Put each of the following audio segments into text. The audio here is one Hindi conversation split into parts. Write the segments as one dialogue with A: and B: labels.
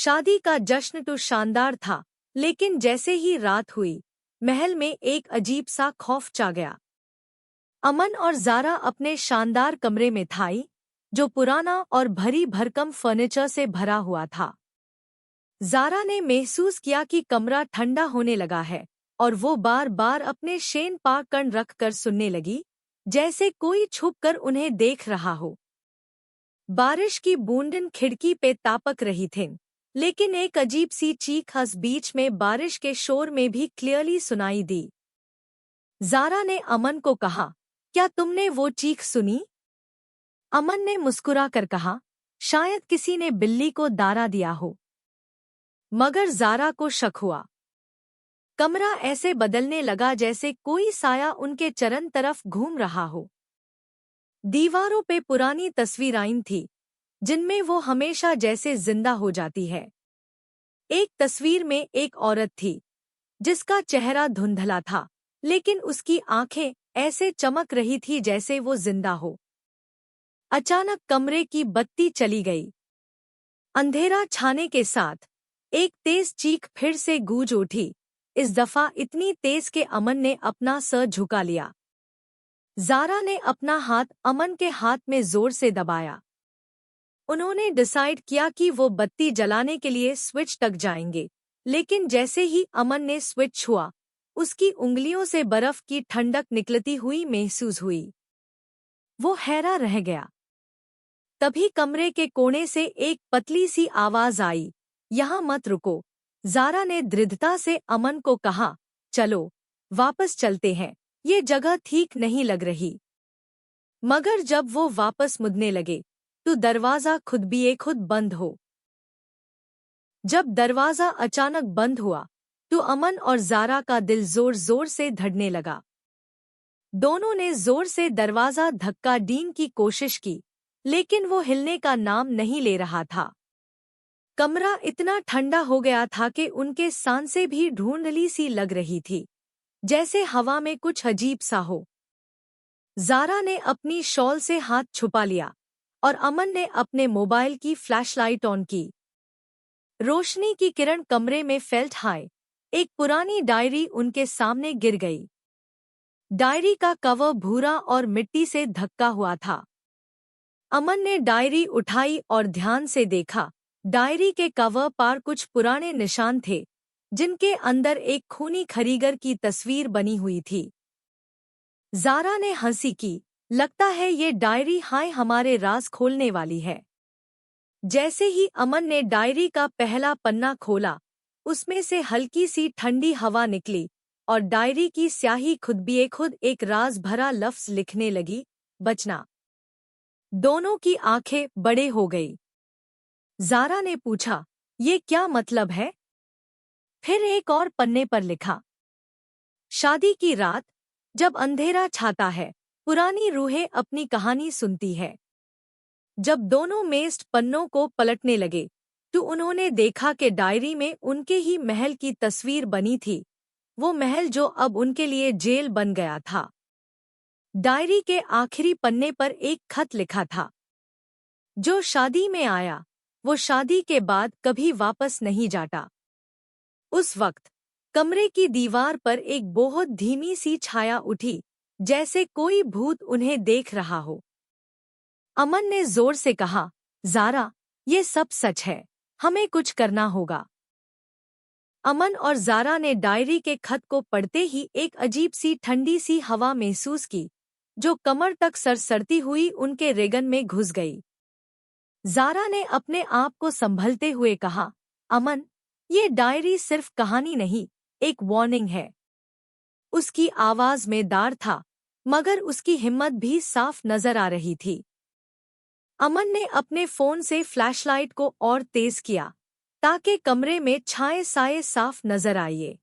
A: शादी का जश्न तो शानदार था, लेकिन जैसे ही रात हुई, महल में एक अजीब सा खौफ छा गया। अमन और ज़ारा अपने शानदार कमरे में थाई, जो पुराना और भरी भरकम फर्नीचर से भरा हुआ था। ज़ारा ने महसूस किया कि कमरा ठंडा होने लगा है, और वो बार बार अपने शेन पार कण रख कर सुनने लगी, जैसे कोई छुपकर उन्हें देख रहा हो। बारिश की बूंदें खिड़की पे तापक रही थीं, लेकिन एक अजीब सी चीख हंस बीच में बारिश के शोर में भी क्लियरली सुनाई दी। ज़ारा ने अमन को कहा, क्या तुमने वो चीख सुनी? अमन ने मुस्कुरा कर कहा, शायद किसी ने बिल्ली को दारा दिया हो। मगर ज़ारा को शक हुआ। कमरा ऐसे बदलने लगा जैसे कोई साया उनके चरण तरफ घूम रहा हो। दीवारों पे पुरानी तस्वीरें थीं, जिनमें वो हमेशा जैसे जिंदा हो जाती है। एक तस्वीर में एक औरत थी, जिसका चेहरा धुंधला था, लेकिन उसकी आंखें ऐसे चमक रही थी जैसे वो जिंदा हो। अचानक कमरे की बत्ती चली गई। अंधेरा छाने के साथ एक तेज चीख फिर से गूंज उठी, इस दफा इतनी तेज कि अमन ने अपना सर झुका लिया। ज़ारा ने अपना हाथ अमन के हाथ में जोर से दबाया। उन्होंने डिसाइड किया कि वो बत्ती जलाने के लिए स्विच तक जाएंगे, लेकिन जैसे ही अमन ने स्विच छुआ, उसकी उंगलियों से बर्फ की ठंडक निकलती हुई महसूस हुई। वो हैरान रह गया। तभी कमरे के कोने से एक पतली सी आवाज आई, यहाँ मत रुको। ज़ारा ने दृढ़ता से अमन को कहा, चलो वापस चलते हैं, ये जगह ठीक नहीं लग रही। मगर जब वो वापस मुड़ने लगे, तो दरवाज़ा खुद बंद हो। जब दरवाज़ा अचानक बंद हुआ, तो अमन और ज़ारा का दिल जोर जोर से धड़कने लगा। दोनों ने जोर से दरवाज़ा धक्का देने की कोशिश की, लेकिन वो हिलने का नाम नहीं ले रहा था। कमरा इतना ठंडा हो गया था कि उनके सांसें भी धुंधली सी लग रही थी, जैसे हवा में कुछ अजीब सा हो। ज़ारा ने अपनी शॉल से हाथ छुपा लिया, और अमन ने अपने मोबाइल की फ्लैशलाइट ऑन की। रोशनी की किरण कमरे में फैलते ही एक पुरानी डायरी उनके सामने गिर गई। डायरी का कवर भूरा और मिट्टी से ढका हुआ था। अमन ने डायरी उठाई और ध्यान से देखा। डायरी के कवर पर कुछ पुराने निशान थे, जिनके अंदर एक खूनी कारीगर की तस्वीर बनी हुई थी। ज़ारा ने हंसी की, लगता है ये डायरी हाय हमारे राज खोलने वाली है। जैसे ही अमन ने डायरी का पहला पन्ना खोला, उसमें से हल्की सी ठंडी हवा निकली, और डायरी की स्याही खुद एक राज भरा लफ्ज लिखने लगी, बचना। दोनों की आंखें बड़े हो गई। ज़ारा ने पूछा, ये क्या मतलब है? फिर एक और पन्ने पर लिखा, शादी की रात, जब अंधेरा छाता है, पुरानी रूहें अपनी कहानी सुनती है। जब दोनों मेज़ पन्नों को पलटने लगे, तो उन्होंने देखा कि डायरी में उनके ही महल की तस्वीर बनी थी, वो महल जो अब उनके लिए जेल बन गया था। डायरी के आखिरी पन्ने पर एक खत लिखा था, जो शादी में आया, वो शादी के बाद कभी वापस नहीं जाता। उस वक्त कमरे की दीवार पर एक बहुत धीमी सी छाया उठी, जैसे कोई भूत उन्हें देख रहा हो। अमन ने जोर से कहा, ज़ारा, ये सब सच है, हमें कुछ करना होगा। अमन और ज़ारा ने डायरी के खत को पढ़ते ही एक अजीब सी ठंडी सी हवा महसूस की, जो कमर तक सरसरती हुई उनके रेगन में घुस गई। ज़ारा ने अपने आप को संभलते हुए कहा, अमन, ये डायरी सिर्फ कहानी नहीं, एक वार्निंग है। उसकी आवाज में डर था, मगर उसकी हिम्मत भी साफ नजर आ रही थी। अमन ने अपने फोन से फ्लैशलाइट को और तेज किया, ताकि कमरे में छाए साए साफ नजर आए।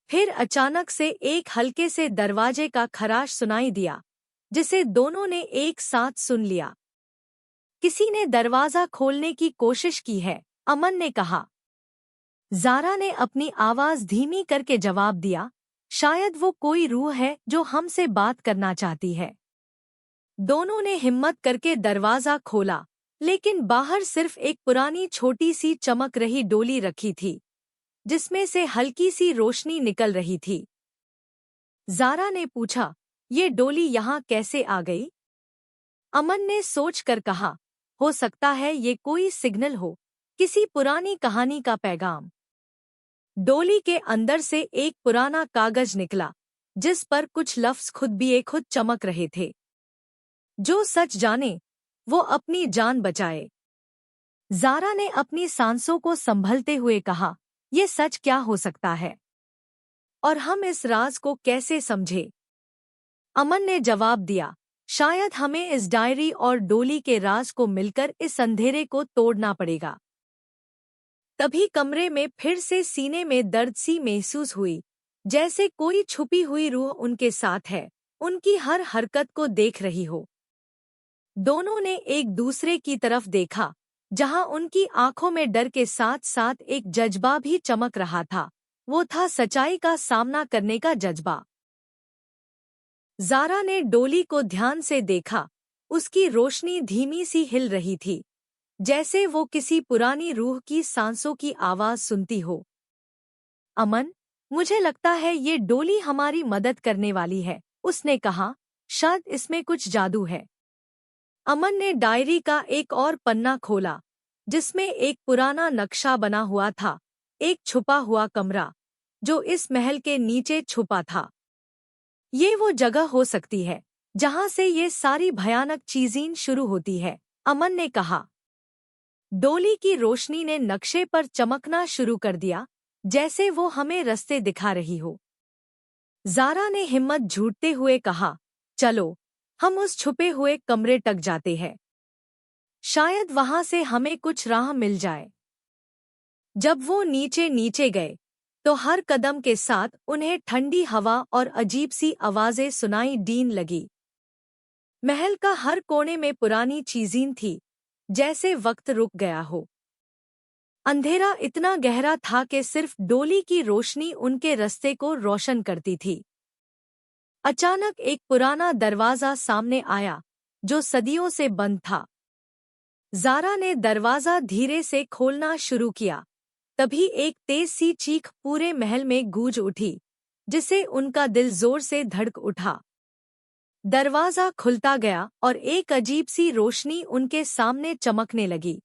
A: फिर अचानक से एक हल्के से दरवाजे का खराश सुनाई दिया, जिसे दोनों ने एक साथ सुन लिया। किसी ने दरवाजा खोलने की कोशिश की है, अमन ने कहा। ज़ारा ने अपनी आवाज धीमी करके जवाब दिया, शायद वो कोई रूह है जो हमसे बात करना चाहती है। दोनों ने हिम्मत करके दरवाजा खोला, लेकिन बाहर सिर्फ एक पुरानी छोटी सी चमक रही डोली रखी थी, जिसमें से हल्की सी रोशनी निकल रही थी। ज़ारा ने पूछा, ये डोली यहाँ कैसे आ गई? अमन ने सोच कर कहा, हो सकता है ये कोई सिग्नल हो, किसी पुरानी कहानी का पैगाम। डोली के अंदर से एक पुराना कागज निकला, जिस पर कुछ लफ्ज खुद चमक रहे थे। जो सच जाने वो अपनी जान बचाए। ज़ारा ने अपनी सांसों को संभलते हुए कहा, ये सच क्या हो सकता है और हम इस राज को कैसे समझे? अमन ने जवाब दिया, शायद हमें इस डायरी और डोली के राज को मिलकर इस अंधेरे को तोड़ना पड़ेगा। तभी कमरे में फिर से सीने में दर्द सी महसूस हुई, जैसे कोई छुपी हुई रूह उनके साथ है, उनकी हर हरकत को देख रही हो। दोनों ने एक दूसरे की तरफ देखा, जहां उनकी आंखों में डर के साथ साथ एक जज्बा भी चमक रहा था। वो था सच्चाई का सामना करने का जज्बा। ज़ारा ने डोली को ध्यान से देखा, उसकी रोशनी धीमी सी हिल रही थी, जैसे वो किसी पुरानी रूह की सांसों की आवाज सुनती हो। अमन, मुझे लगता है ये डोली हमारी मदद करने वाली है, उसने कहा, शायद इसमें कुछ जादू है। अमन ने डायरी का एक और पन्ना खोला, जिसमें एक पुराना नक्शा बना हुआ था, एक छुपा हुआ कमरा, जो इस महल के नीचे छुपा था। ये वो जगह हो सकती है, जहां से ये सारी भयानक चीजें शुरू होती है, अमन ने कहा। डोली की रोशनी ने नक्शे पर चमकना शुरू कर दिया, जैसे वो हमें रास्ते दिखा रही हो। ज़ारा ने हिम्मत जुटाते हुए कहा, चलो, हम उस छुपे हुए कमरे तक जाते हैं। शायद वहां से हमें कुछ राह मिल जाए। जब वो नीचे नीचे गए, तो हर कदम के साथ उन्हें ठंडी हवा और अजीब सी आवाजें सुनाई देने लगी। महल का हर कोने में पुरानी चीजें थी, जैसे वक्त रुक गया हो। अंधेरा इतना गहरा था कि सिर्फ डोली की रोशनी उनके रास्ते को रोशन करती थी। अचानक एक पुराना दरवाजा सामने आया, जो सदियों से बंद था। ज़ारा ने दरवाजा धीरे से खोलना शुरू किया। तभी एक तेज सी चीख पूरे महल में गूंज उठी, जिसे उनका दिल जोर से धड़क उठा। दरवाजा खुलता गया और एक अजीब सी रोशनी उनके सामने चमकने लगी।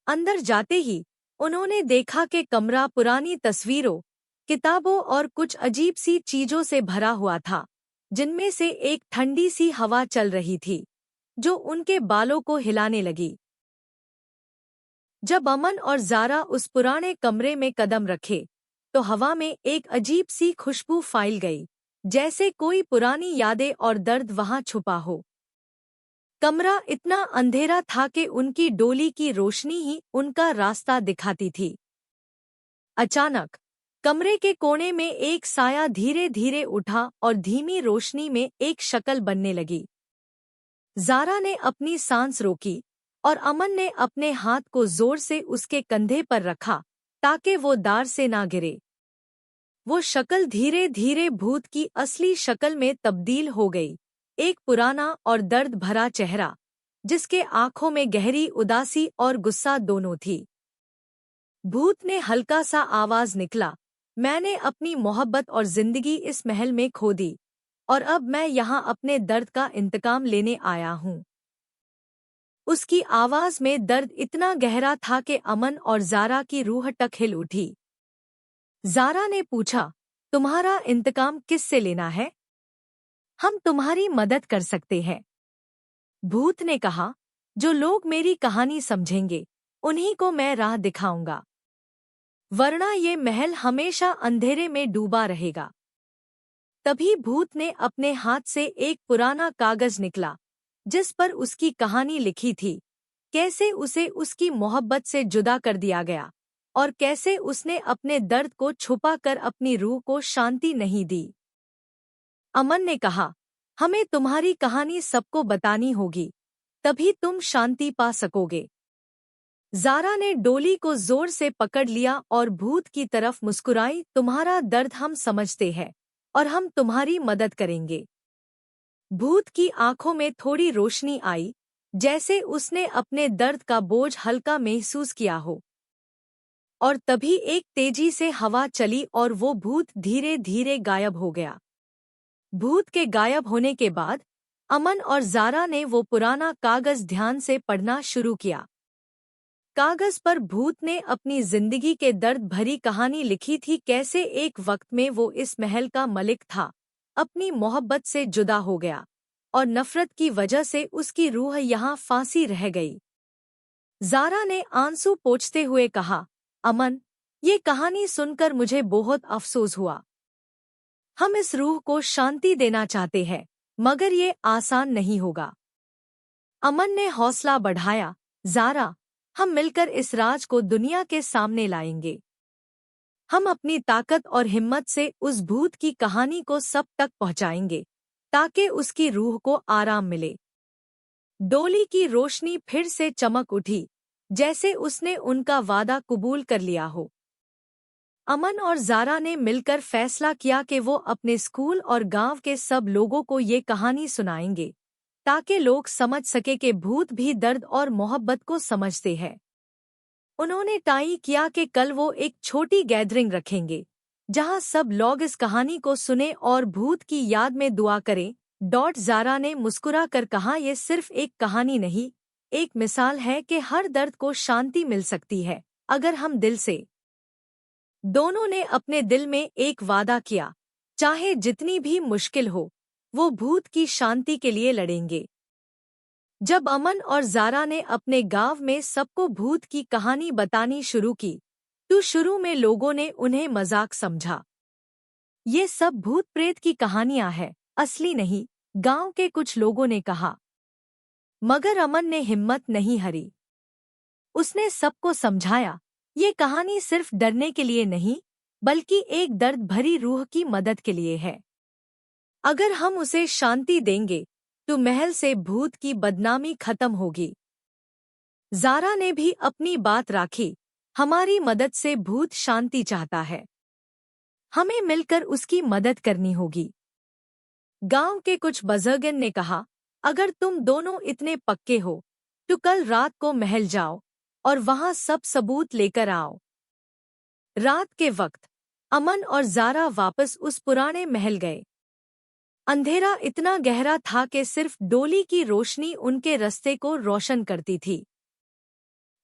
A: अंदर जाते ही उन्होंने देखा कि कमरा पुरानी तस्वीरों, किताबों और कुछ अजीब सी चीजों से भरा हुआ था, जिनमें से एक ठंडी सी हवा चल रही थी, जो उनके बालों को हिलाने लगी। जब अमन और ज़ारा उस पुराने कमरे में कदम रखे, तो हवा में एक अजीब सी खुशबू फैल गई, जैसे कोई पुरानी यादें और दर्द वहां छुपा हो। कमरा इतना अंधेरा था कि उनकी डोली की रोशनी ही उनका रास्ता दिखाती थी। अचानक कमरे के कोने में एक साया धीरे धीरे उठा और धीमी रोशनी में एक शक्ल बनने लगी। ज़ारा ने अपनी सांस रोकी और अमन ने अपने हाथ को जोर से उसके कंधे पर रखा, ताकि वो दार से ना गिरे। वो शक्ल धीरे धीरे भूत की असली शक्ल में तब्दील हो गई, एक पुराना और दर्द भरा चेहरा, जिसके आंखों में गहरी उदासी और गुस्सा दोनों थी। भूत ने हल्का सा आवाज निकला, मैंने अपनी मोहब्बत और जिंदगी इस महल में खो दी, और अब मैं यहाँ अपने दर्द का इंतकाम लेने आया हूँ। उसकी आवाज में दर्द इतना गहरा था कि अमन और ज़ारा की रूह तक हिल उठी। ज़ारा ने पूछा, तुम्हारा इंतकाम किससे लेना है? हम तुम्हारी मदद कर सकते हैं। भूत ने कहा, जो लोग मेरी कहानी समझेंगे, उन्हीं को मैं राह दिखाऊंगा, वरना ये महल हमेशा अंधेरे में डूबा रहेगा। तभी भूत ने अपने हाथ से एक पुराना कागज निकला, जिस पर उसकी कहानी लिखी थी, कैसे उसे उसकी मोहब्बत से जुदा कर दिया गया और कैसे उसने अपने दर्द को छुपा कर अपनी रूह को शांति नहीं दी। अमन ने कहा, हमें तुम्हारी कहानी सबको बतानी होगी, तभी तुम शांति पा सकोगे। ज़ारा ने डोली को जोर से पकड़ लिया और भूत की तरफ मुस्कुराई, तुम्हारा दर्द हम समझते हैं और हम तुम्हारी मदद करेंगे। भूत की आंखों में थोड़ी रोशनी आई, जैसे उसने अपने दर्द का बोझ हल्का महसूस किया हो। और तभी एक तेजी से हवा चली और वो भूत धीरे धीरे गायब हो गया। भूत के गायब होने के बाद अमन और ज़ारा ने वो पुराना कागज ध्यान से पढ़ना शुरू किया। कागज पर भूत ने अपनी जिंदगी के दर्द भरी कहानी लिखी थी, कैसे एक वक्त में वो इस महल का मलिक था, अपनी मोहब्बत से जुदा हो गया और नफरत की वजह से उसकी रूह यहाँ फांसी रह गई। ज़ारा ने आंसू पोंछते हुए कहा, अमन, ये कहानी सुनकर मुझे बहुत अफसोस हुआ। हम इस रूह को शांति देना चाहते हैं, मगर ये आसान नहीं होगा। अमन ने हौसला बढ़ाया, ज़ारा, हम मिलकर इस राज को दुनिया के सामने लाएंगे। हम अपनी ताकत और हिम्मत से उस भूत की कहानी को सब तक पहुंचाएंगे, ताकि उसकी रूह को आराम मिले। डोली की रोशनी फिर से चमक उठी, जैसे उसने उनका वादा कबूल कर लिया हो। अमन और ज़ारा ने मिलकर फैसला किया कि वो अपने स्कूल और गांव के सब लोगों को ये कहानी सुनाएंगे, ताकि लोग समझ सके कि भूत भी दर्द और मोहब्बत को समझते हैं। उन्होंने तय किया कि कल वो एक छोटी गैदरिंग रखेंगे, जहां सब लोग इस कहानी को सुने और भूत की याद में दुआ करें। ज़ारा ने मुस्कुरा कर कहा, यह सिर्फ एक कहानी नहीं, एक मिसाल है कि हर दर्द को शांति मिल सकती है, अगर हम दिल से। दोनों ने अपने दिल में एक वादा किया, चाहे जितनी भी मुश्किल हो, वो भूत की शांति के लिए लड़ेंगे। जब अमन और ज़ारा ने अपने गांव में सबको भूत की कहानी बतानी शुरू की, तो शुरू में लोगों ने उन्हें मजाक समझा। ये सब भूत प्रेत की कहानियां हैं, असली नहीं, गांव के कुछ लोगों ने कहा। मगर अमन ने हिम्मत नहीं हारी। उसने सबको समझाया, ये कहानी सिर्फ डरने के लिए नहीं, बल्कि एक दर्द भरी रूह की मदद के लिए है। अगर हम उसे शांति देंगे, तो महल से भूत की बदनामी खत्म होगी। ज़ारा ने भी अपनी बात राखी, हमारी मदद से भूत शांति चाहता है, हमें मिलकर उसकी मदद करनी होगी। गांव के कुछ बुजुर्गों ने कहा, अगर तुम दोनों इतने पक्के हो, तो कल रात को महल जाओ और वहां सब सबूत लेकर आओ। रात के वक्त अमन और ज़ारा वापस उस पुराने महल गए। अंधेरा इतना गहरा था कि सिर्फ डोली की रोशनी उनके रास्ते को रोशन करती थी।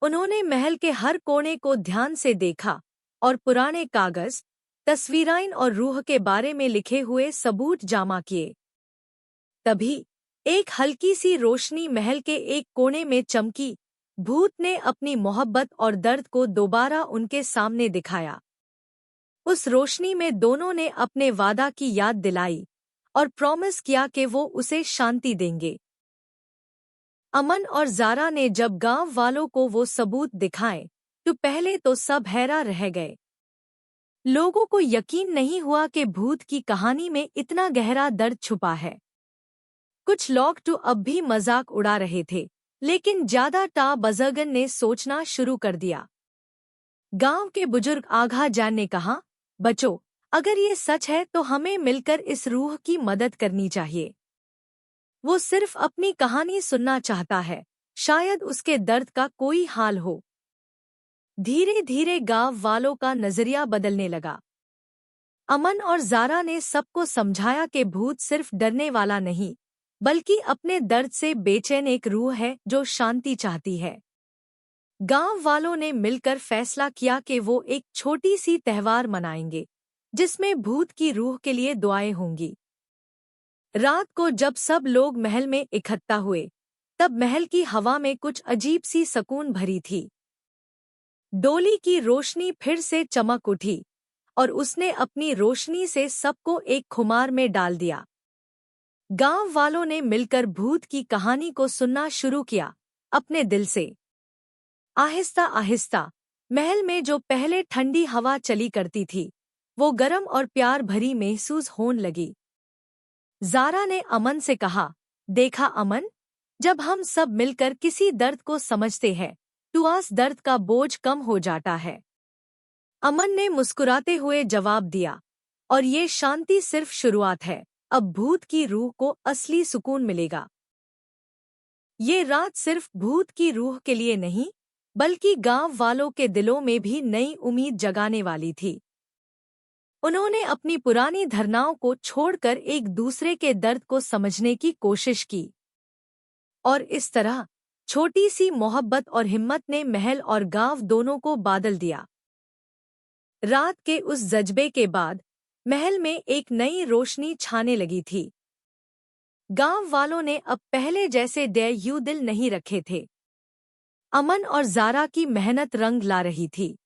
A: उन्होंने महल के हर कोने को ध्यान से देखा और पुराने कागज, तस्वीरें और रूह के बारे में लिखे हुए सबूत जमा किए। तभी एक हल्की सी रोशनी महल के एक कोने में चमकी। भूत ने अपनी मोहब्बत और दर्द को दोबारा उनके सामने दिखाया। उस रोशनी में दोनों ने अपने वादा की याद दिलाई और प्रॉमिस किया कि वो उसे शांति देंगे। अमन और ज़ारा ने जब गांव वालों को वो सबूत दिखाए, तो पहले तो सब हैरान रह गए। लोगों को यकीन नहीं हुआ कि भूत की कहानी में इतना गहरा दर्द छुपा है। कुछ लोग तो अब भी मजाक उड़ा रहे थे, लेकिन ज्यादातर बुजुर्गों ने सोचना शुरू कर दिया। गांव के बुजुर्ग आगा जान ने कहा, बच्चों, अगर ये सच है तो हमें मिलकर इस रूह की मदद करनी चाहिए। वो सिर्फ अपनी कहानी सुनना चाहता है, शायद उसके दर्द का कोई हाल हो। धीरे धीरे गांव वालों का नजरिया बदलने लगा। अमन और ज़ारा ने सबको समझाया कि भूत सिर्फ डरने वाला नहीं, बल्कि अपने दर्द से बेचैन एक रूह है जो शांति चाहती है। गांव वालों ने मिलकर फैसला किया कि वो एक छोटी सी त्योहार मनाएंगे, जिसमें भूत की रूह के लिए दुआएं होंगी। रात को जब सब लोग महल में इकट्ठा हुए, तब महल की हवा में कुछ अजीब सी सुकून भरी थी। डोली की रोशनी फिर से चमक उठी और उसने अपनी रोशनी से सबको एक खुमार में डाल दिया। गांव वालों ने मिलकर भूत की कहानी को सुनना शुरू किया, अपने दिल से। आहिस्ता आहिस्ता महल में जो पहले ठंडी हवा चली करती थी, वो गर्म और प्यार भरी महसूस होने लगी। ज़ारा ने अमन से कहा, देखा अमन, जब हम सब मिलकर किसी दर्द को समझते हैं, तो उस दर्द का बोझ कम हो जाता है। अमन ने मुस्कुराते हुए जवाब दिया, और ये शांति सिर्फ शुरुआत है, अब भूत की रूह को असली सुकून मिलेगा। ये रात सिर्फ भूत की रूह के लिए नहीं, बल्कि गांव वालों के दिलों में भी नई उम्मीद जगाने वाली थी। उन्होंने अपनी पुरानी धारणाओं को छोड़कर एक दूसरे के दर्द को समझने की कोशिश की। और इस तरह छोटी सी मोहब्बत और हिम्मत ने महल और गांव दोनों को बादल दिया। रात के उस जज्बे के बाद महल में एक नई रोशनी छाने लगी थी। गांव वालों ने अब पहले जैसे दिल नहीं रखे थे। अमन और जारा की मेहनत रंग ला रही थी।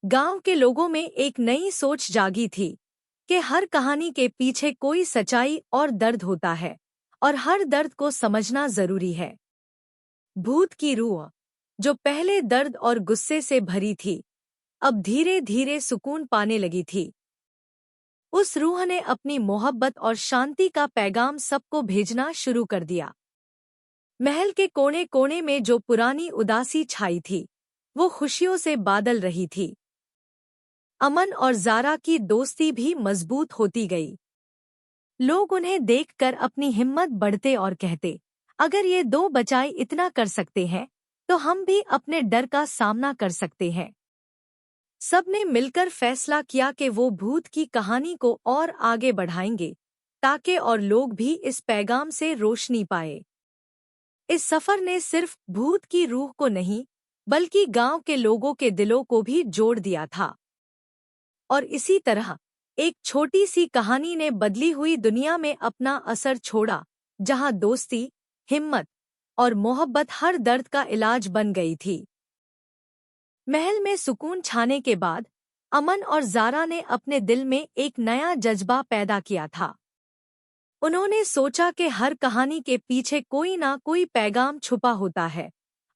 A: गांव के लोगों में एक नई सोच जागी थी कि हर कहानी के पीछे कोई सच्चाई और दर्द होता है, और हर दर्द को समझना जरूरी है। भूत की रूह, जो पहले दर्द और गुस्से से भरी थी, अब धीरे धीरे सुकून पाने लगी थी। उस रूह ने अपनी मोहब्बत और शांति का पैगाम सबको भेजना शुरू कर दिया। महल के कोने कोने में जो पुरानी उदासी छाई थी, वो खुशियों से बादल रही थी। अमन और जारा की दोस्ती भी मजबूत होती गई। लोग उन्हें देखकर अपनी हिम्मत बढ़ते और कहते, अगर ये दो बचाए इतना कर सकते हैं, तो हम भी अपने डर का सामना कर सकते हैं। सबने मिलकर फैसला किया कि वो भूत की कहानी को और आगे बढ़ाएंगे, ताकि और लोग भी इस पैगाम से रोशनी पाए। इस सफर ने सिर्फ भूत की रूह को नहीं, बल्कि गांव के लोगों के दिलों को भी जोड़ दिया था। और इसी तरह एक छोटी सी कहानी ने बदली हुई दुनिया में अपना असर छोड़ा, जहां दोस्ती, हिम्मत और मोहब्बत हर दर्द का इलाज बन गई थी। महल में सुकून छाने के बाद अमन और जारा ने अपने दिल में एक नया जज्बा पैदा किया था। उन्होंने सोचा कि हर कहानी के पीछे कोई ना कोई पैगाम छुपा होता है,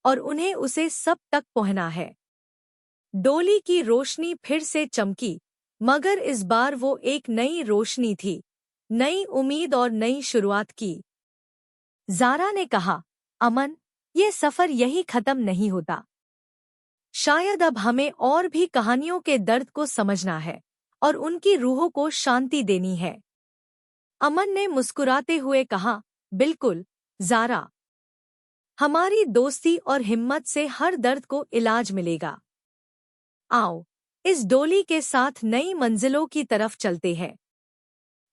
A: और उन्हें उसे सब तक पहुंचना है। डोली की रोशनी फिर से चमकी, मगर इस बार वो एक नई रोशनी थी, नई उम्मीद और नई शुरुआत की। जारा ने कहा, अमन, ये सफर यही खत्म नहीं होता। शायद अब हमें और भी कहानियों के दर्द को समझना है और उनकी रूहों को शांति देनी है। अमन ने मुस्कुराते हुए कहा, बिल्कुल जारा, हमारी दोस्ती और हिम्मत से हर दर्द को इलाज मिलेगा। आओ, इस डोली के साथ नई मंजिलों की तरफ चलते हैं।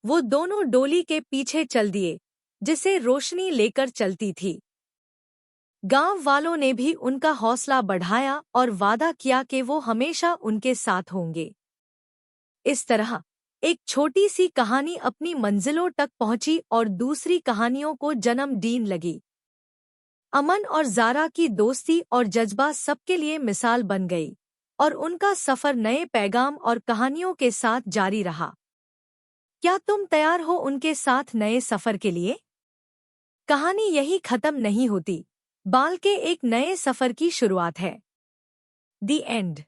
A: वो दोनों डोली के पीछे चल दिए, जिसे रोशनी लेकर चलती थी। गांव वालों ने भी उनका हौसला बढ़ाया और वादा किया कि वो हमेशा उनके साथ होंगे। इस तरह एक छोटी सी कहानी अपनी मंजिलों तक पहुंची और दूसरी कहानियों को जन्म दीन लगी। अमन और जारा की दोस्ती और जज्बा सबके लिए मिसाल बन गई, और उनका सफर नए पैगाम और कहानियों के साथ जारी रहा। क्या तुम तैयार हो उनके साथ नए सफर के लिए? कहानी यही खत्म नहीं होती, बल्कि एक नए सफर की शुरुआत है। दी एंड।